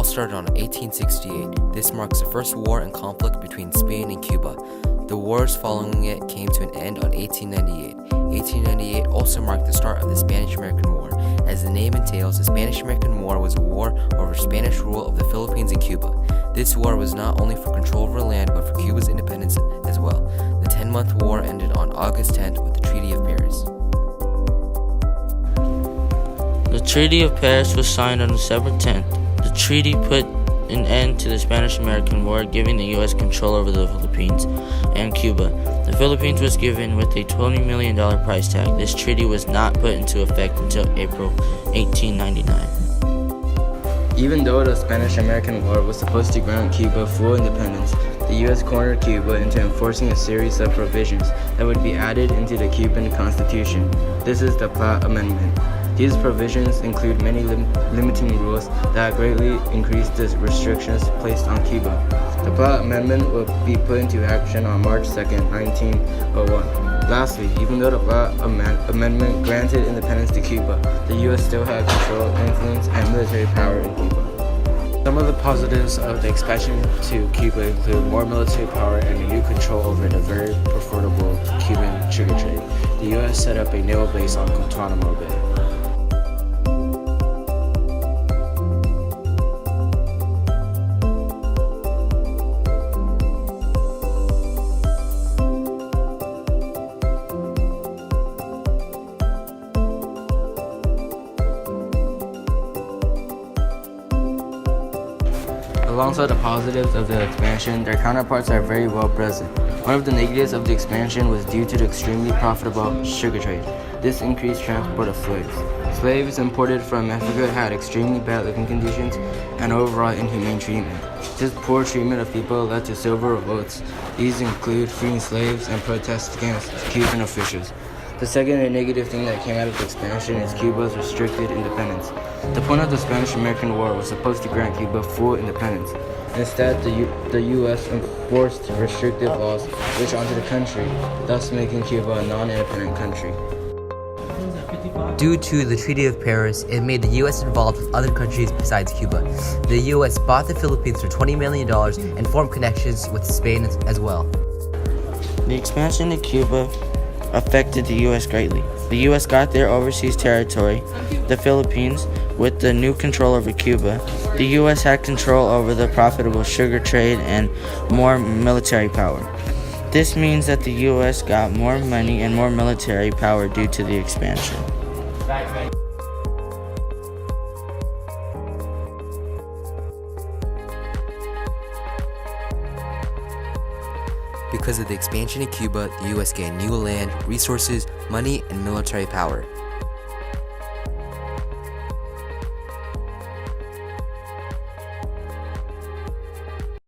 all started in 1868. This marks the first war and conflict between Spain and Cuba. The wars following it came to an end on 1898. 1898 also marked the start of the Spanish-American War. As the name entails, the Spanish-American War was a war over Spanish rule of the Philippines and Cuba. This war was not only for control over land, but for Cuba's independence as well. The 10-month war ended on August 10th with the Treaty of Paris. The Treaty of Paris was signed on December 10th. The treaty put an end to the Spanish-American War, giving the U.S. control over the Philippines and Cuba. The Philippines was given with a $20 million price tag. This treaty was not put into effect until April 1899. Even though the Spanish-American War was supposed to grant Cuba full independence, the U.S. cornered Cuba into enforcing a series of provisions that would be added into the Cuban Constitution. This is the Platt Amendment. These provisions include many limiting rules that greatly increase the restrictions placed on Cuba. The Platt Amendment will be put into action on March 2, 1901. Lastly, even though the Platt Amendment granted independence to Cuba, the U.S. still had control, influence, and military power in Cuba. Some of the positives of the expansion to Cuba include more military power and a new control over the very profitable Cuban sugar trade. The U.S. set up a naval base on Guantanamo Bay. Alongside the positives of the expansion, their counterparts are very well present. One of the negatives of the expansion was due to the extremely profitable sugar trade. This increased transport of slaves. Slaves imported from Africa had extremely bad living conditions and overall inhumane treatment. This poor treatment of people led to civil revolts. These include freeing slaves and protests against Cuban officials. The second and negative thing that came out of the expansion is Cuba's restricted independence. The point of the Spanish-American War was supposed to grant Cuba full independence. Instead, the U.S. enforced restrictive laws which onto the country, thus making Cuba a non-independent country. Due to the Treaty of Paris, it made the U.S. involved with other countries besides Cuba. The U.S. bought the Philippines for $20 million and formed connections with Spain as well. The expansion to Cuba affected the U.S. greatly. The U.S. got their overseas territory, the Philippines, with the new control over Cuba. The U.S. had control over the profitable sugar trade and more military power. This means that the U.S. got more money and more military power due to the expansion. Because of the expansion in Cuba, the U.S. gained new land, resources, money, and military power.